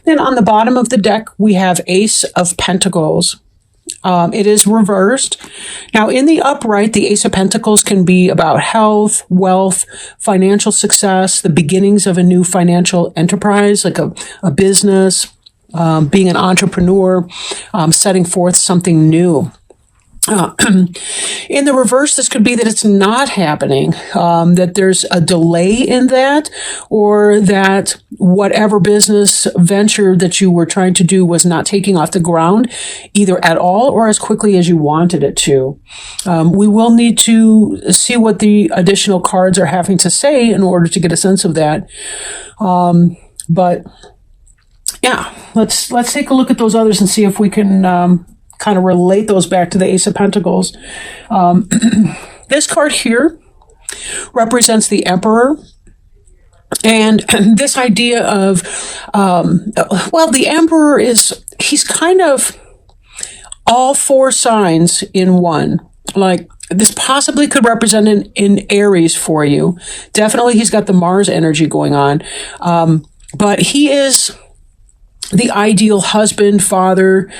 Then on the bottom of the deck, we have Ace of Pentacles. It is reversed. Now, in the upright, the Ace of Pentacles can be about health, wealth, financial success, the beginnings of a new financial enterprise, like a business, being an entrepreneur, setting forth something new. In the reverse, this could be that it's not happening, that there's a delay in that, or that whatever business venture that you were trying to do was not taking off the ground, either at all or as quickly as you wanted it to. We will need to see what the additional cards are having to say in order to get a sense of that. But yeah, let's take a look at those others and see if we can kind of relate those back to the Ace of Pentacles. This card here represents the Emperor. And this idea of, the Emperor he's kind of all four signs in one. Like, this possibly could represent in Aries for you. Definitely he's got the Mars energy going on. But he is the ideal husband, father,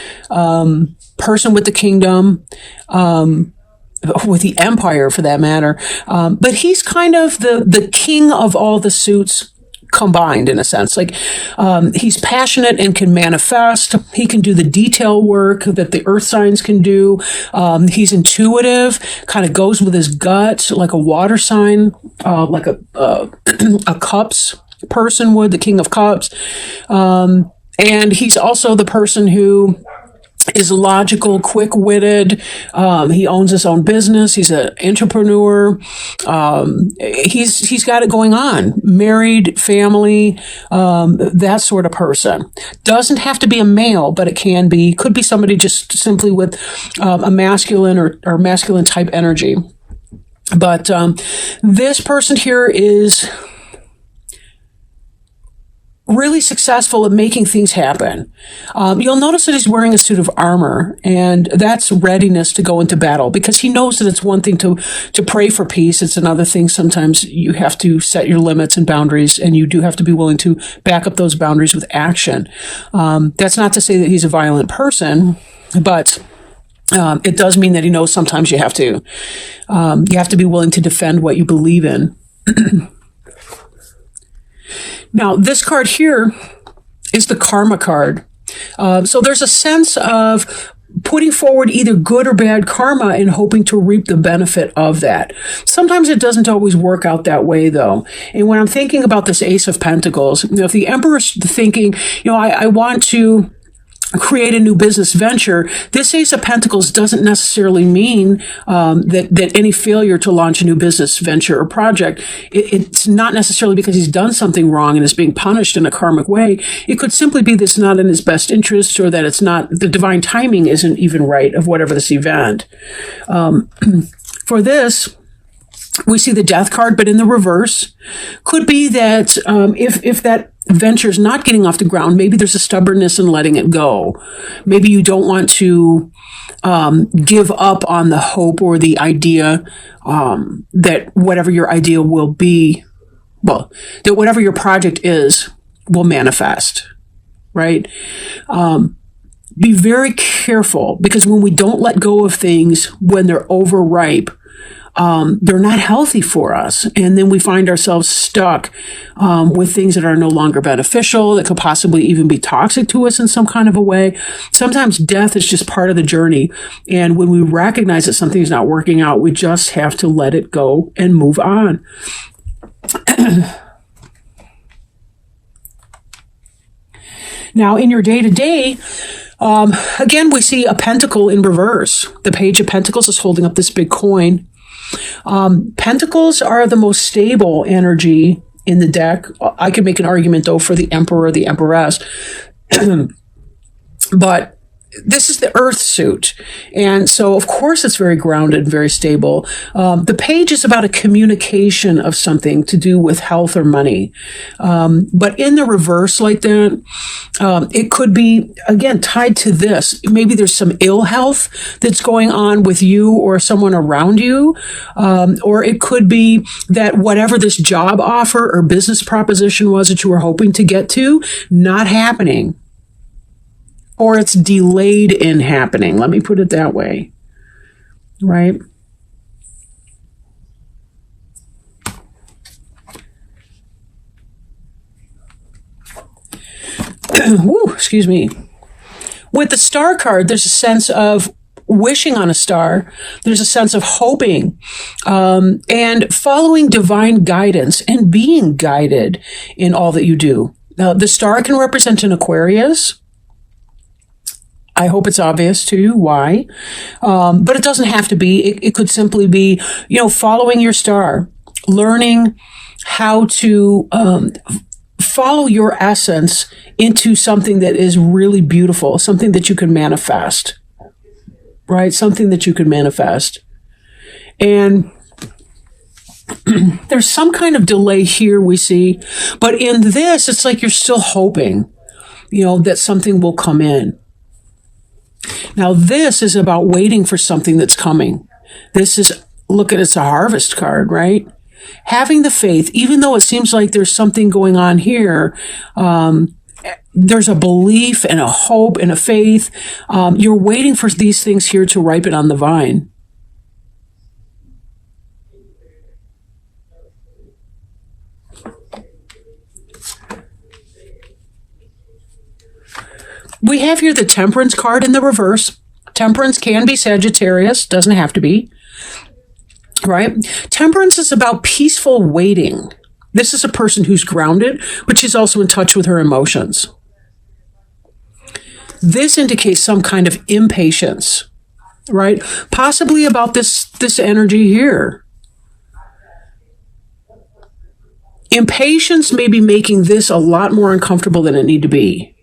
person with the kingdom, with the empire for that matter. But he's kind of the king of all the suits combined, in a sense. Like, he's passionate and can manifest. He can do the detail work that the earth signs can do. He's intuitive, kind of goes with his gut, like a water sign, like a cups person would, the king of cups. And he's also the person who is logical, quick-witted. He owns his own business. He's an entrepreneur. He's got it going on. Married, family, that sort of person. Doesn't have to be a male, but it can be. Could be somebody just simply with a masculine or masculine type energy. But this person here is really successful at making things happen. You'll notice that he's wearing a suit of armor, and that's readiness to go into battle, because he knows that it's one thing to pray for peace. It's another thing. Sometimes you have to set your limits and boundaries, and you do have to be willing to back up those boundaries with action. That's not to say that he's a violent person, but it does mean that he knows sometimes you have to be willing to defend what you believe in. Now, this card here is the karma card. So there's a sense of putting forward either good or bad karma and hoping to reap the benefit of that. Sometimes it doesn't always work out that way, though. And when I'm thinking about this Ace of Pentacles, if the Emperor's thinking, I want to create a new business venture, this Ace of Pentacles doesn't necessarily mean that any failure to launch a new business venture or project, it's not necessarily because he's done something wrong and is being punished in a karmic way. It could simply be that it's not in his best interest, or that it's not, the divine timing isn't even right of whatever this event. For this, we see the Death card, but in the reverse. Could be that if that venture's not getting off the ground, maybe there's a stubbornness in letting it go. Maybe you don't want to give up on the hope or the idea that whatever your idea will be, that whatever your project is will manifest, right? Be very careful, because when we don't let go of things when they're overripe, they're not healthy for us. And then we find ourselves stuck with things that are no longer beneficial, that could possibly even be toxic to us in some kind of a way. Sometimes death is just part of the journey. And when we recognize that something's not working out, we just have to let it go and move on. Now, in your day-to-day, again, we see a pentacle in reverse. The Page of Pentacles is holding up this big coin. Pentacles are the most stable energy in the deck. I could make an argument, though, for the Emperor or the Empress. But this is the earth suit. And so, of course, it's very grounded, very stable. The page is about a communication of something to do with health or money. But in the reverse like that, it could be, again, tied to this. Maybe there's some ill health that's going on with you or someone around you. Or it could be that whatever this job offer or business proposition was that you were hoping to get to, not happening. Or it's delayed in happening. Let me put it that way. Right? Woo, excuse me. With the star card, there's a sense of wishing on a star. There's a sense of hoping and following divine guidance and being guided in all that you do. Now, the star can represent an Aquarius. I hope it's obvious to you why. But it doesn't have to be. It could simply be, following your star, learning how to follow your essence into something that is really beautiful, something that you can manifest, right? Something that you can manifest. And there's some kind of delay here we see, but in this, it's like you're still hoping, that something will come in. Now, this is about waiting for something that's coming. It's a harvest card, right? Having the faith, even though it seems like there's something going on here, there's a belief and a hope and a faith. You're waiting for these things here to ripen on the vine. We have here the Temperance card in the reverse. Temperance can be Sagittarius, doesn't have to be, right? Temperance is about peaceful waiting. This is a person who's grounded, but she's also in touch with her emotions. This indicates some kind of impatience, right? Possibly about this energy here. Impatience may be making this a lot more uncomfortable than it need to be.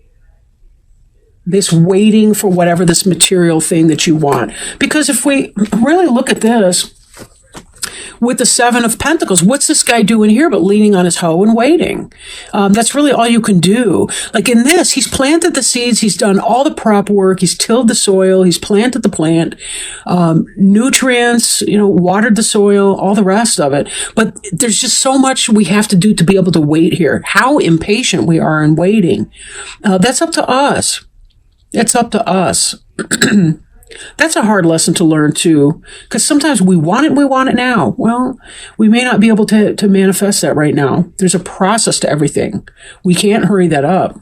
This waiting for whatever this material thing that you want. Because if we really look at this, with the Seven of Pentacles, what's this guy doing here but leaning on his hoe and waiting? That's really all you can do. Like in this, he's planted the seeds, he's done all the prep work, he's tilled the soil, he's planted the plant, nutrients, watered the soil, all the rest of it. But there's just so much we have to do to be able to wait here. How impatient we are in waiting. That's up to us. It's up to us. That's a hard lesson to learn too, because sometimes we want it now. Well, we may not be able to manifest that right now. There's a process to everything. We can't hurry that up.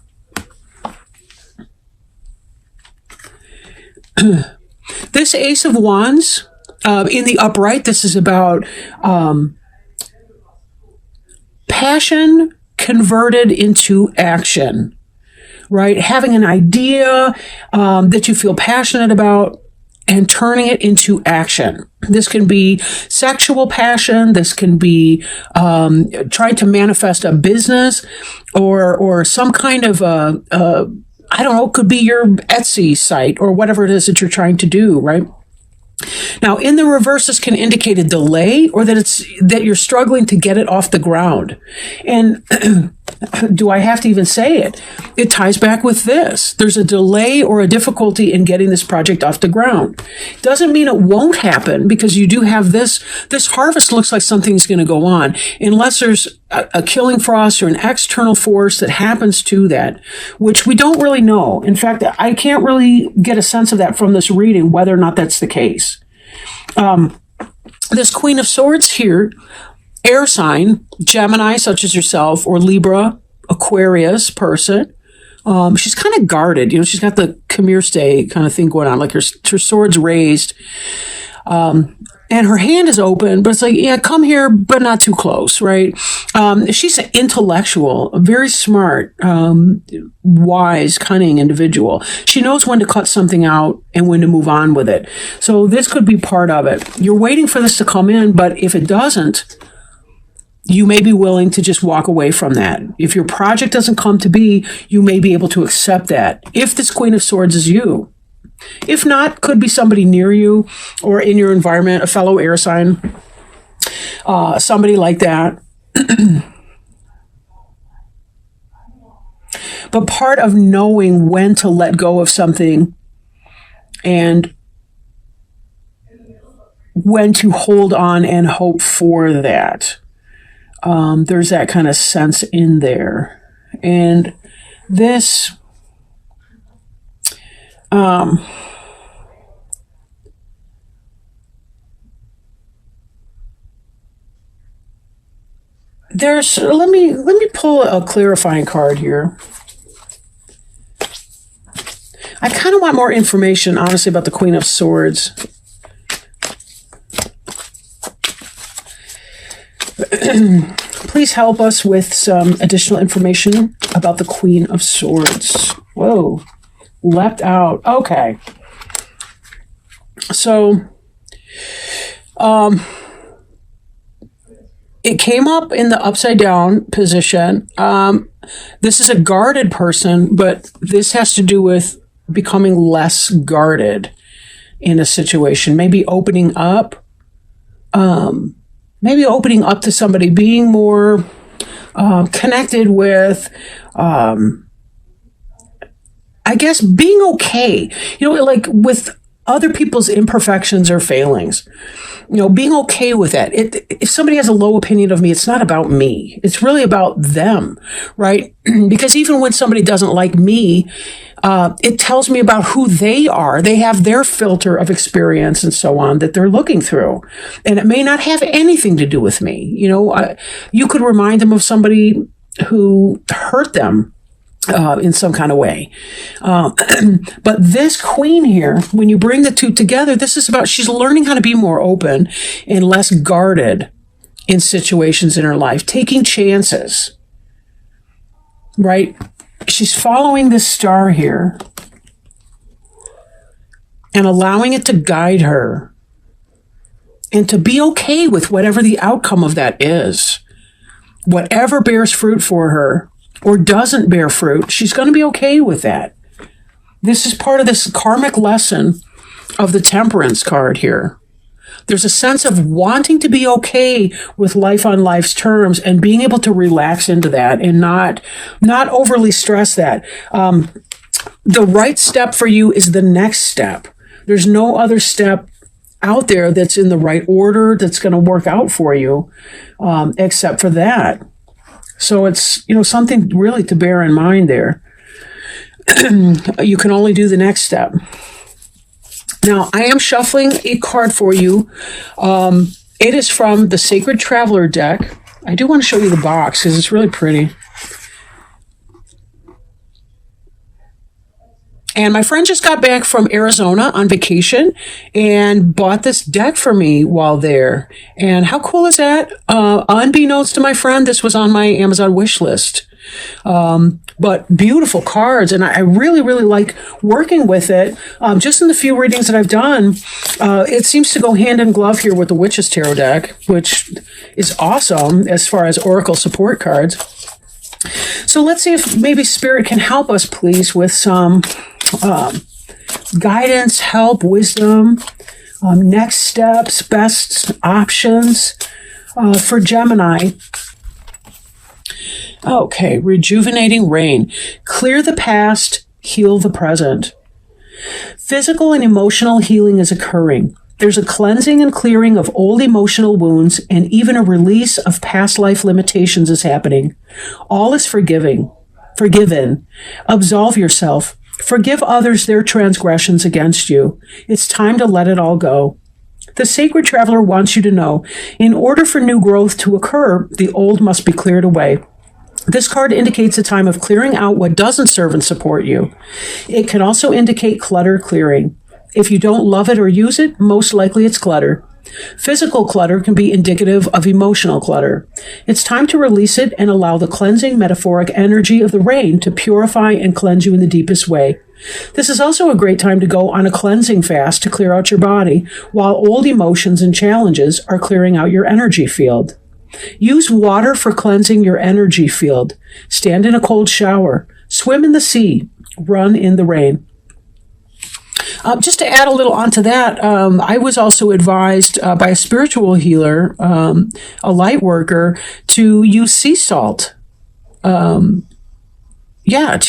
This Ace of Wands, in the upright, this is about passion converted into action. Right? Having an idea that you feel passionate about and turning it into action. This can be sexual passion. This can be trying to manifest a business or some kind of, I don't know, it could be your Etsy site or whatever it is that you're trying to do, right? Now, in the reverse, this can indicate a delay or that you're struggling to get it off the ground. And do I have to even say it? It ties back with this. There's a delay or a difficulty in getting this project off the ground. Doesn't mean it won't happen because you do have this. This harvest looks like something's going to go on unless there's a killing frost or an external force that happens to that, which we don't really know. In fact, I can't really get a sense of that from this reading, whether or not that's the case. This Queen of Swords here, air sign, Gemini, such as yourself, or Libra, Aquarius person. She's kind of guarded. She's got the come here, stay kind of thing going on, like her sword's raised. And her hand is open, but it's like, yeah, come here, but not too close, right? She's an intellectual, a very smart, wise, cunning individual. She knows when to cut something out and when to move on with it. So this could be part of it. You're waiting for this to come in, but if it doesn't, you may be willing to just walk away from that. If your project doesn't come to be, you may be able to accept that. If this Queen of Swords is you, If not, could be somebody near you or in your environment, a fellow air sign, somebody like that. But part of knowing when to let go of something and when to hold on and hope for that. There's that kind of sense in there. And this, let me pull a clarifying card here. I kind of want more information, honestly, about the Queen of Swords. Please help us with some additional information about the Queen of Swords. Whoa, leapt out. Okay. So, it came up in the upside down position. This is a guarded person, but this has to do with becoming less guarded in a situation. Maybe opening up. Maybe opening up to somebody, being more connected with, I guess, being okay. Like with other people's imperfections or failings. Being okay with that. If somebody has a low opinion of me, it's not about me. It's really about them, right? Because even when somebody doesn't like me, it tells me about who they are. They have their filter of experience and so on that they're looking through. And it may not have anything to do with me. You could remind them of somebody who hurt them in some kind of way. But this queen here, when you bring the two together, this is about, she's learning how to be more open and less guarded in situations in her life, taking chances, right? She's following this star here and allowing it to guide her and to be okay with whatever the outcome of that is. Whatever bears fruit for her or doesn't bear fruit, she's going to be okay with that. This is part of this karmic lesson of the Temperance card here. There's a sense of wanting to be okay with life on life's terms and being able to relax into that and not overly stress that. The right step for you is the next step. There's no other step out there that's in the right order that's going to work out for you, except for that. So it's, something really to bear in mind there. You can only do the next step. Now, I am shuffling a card for you. It is from the Sacred Traveler deck. I do want to show you the box because it's really pretty. And my friend just got back from Arizona on vacation and bought this deck for me while there. And how cool is that? Unbeknownst to my friend, this was on my Amazon wish list. But beautiful cards, and I really, really like working with it. Just in the few readings that I've done, it seems to go hand in glove here with the Witch's Tarot deck, which is awesome as far as Oracle support cards. So let's see if maybe Spirit can help us, please, with some guidance, help, wisdom, next steps, best options for Gemini. Okay, rejuvenating rain. Clear the past, heal the present. Physical and emotional healing is occurring. There's a cleansing and clearing of old emotional wounds, and even a release of past life limitations is happening. All is forgiven. Absolve yourself. Forgive others their transgressions against you. It's time to let it all go. The Sacred Traveler wants you to know, in order for new growth to occur, the old must be cleared away. This card indicates a time of clearing out what doesn't serve and support you. It can also indicate clutter clearing. If you don't love it or use it, most likely it's clutter. Physical clutter can be indicative of emotional clutter. It's time to release it and allow the cleansing metaphoric energy of the rain to purify and cleanse you in the deepest way. This is also a great time to go on a cleansing fast to clear out your body, while old emotions and challenges are clearing out your energy field. Use water for cleansing your energy field. Stand in a cold shower. Swim in the sea. Run in the rain. Just to add a little onto that, I was also advised by a spiritual healer, a light worker, to use sea salt. To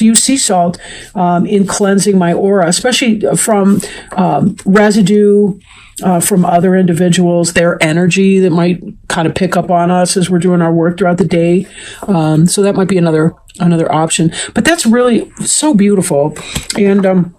use sea salt in cleansing my aura, especially from residue from other individuals, their energy that might kind of pick up on us as we're doing our work throughout the day. So that might be another option. But that's really so beautiful. And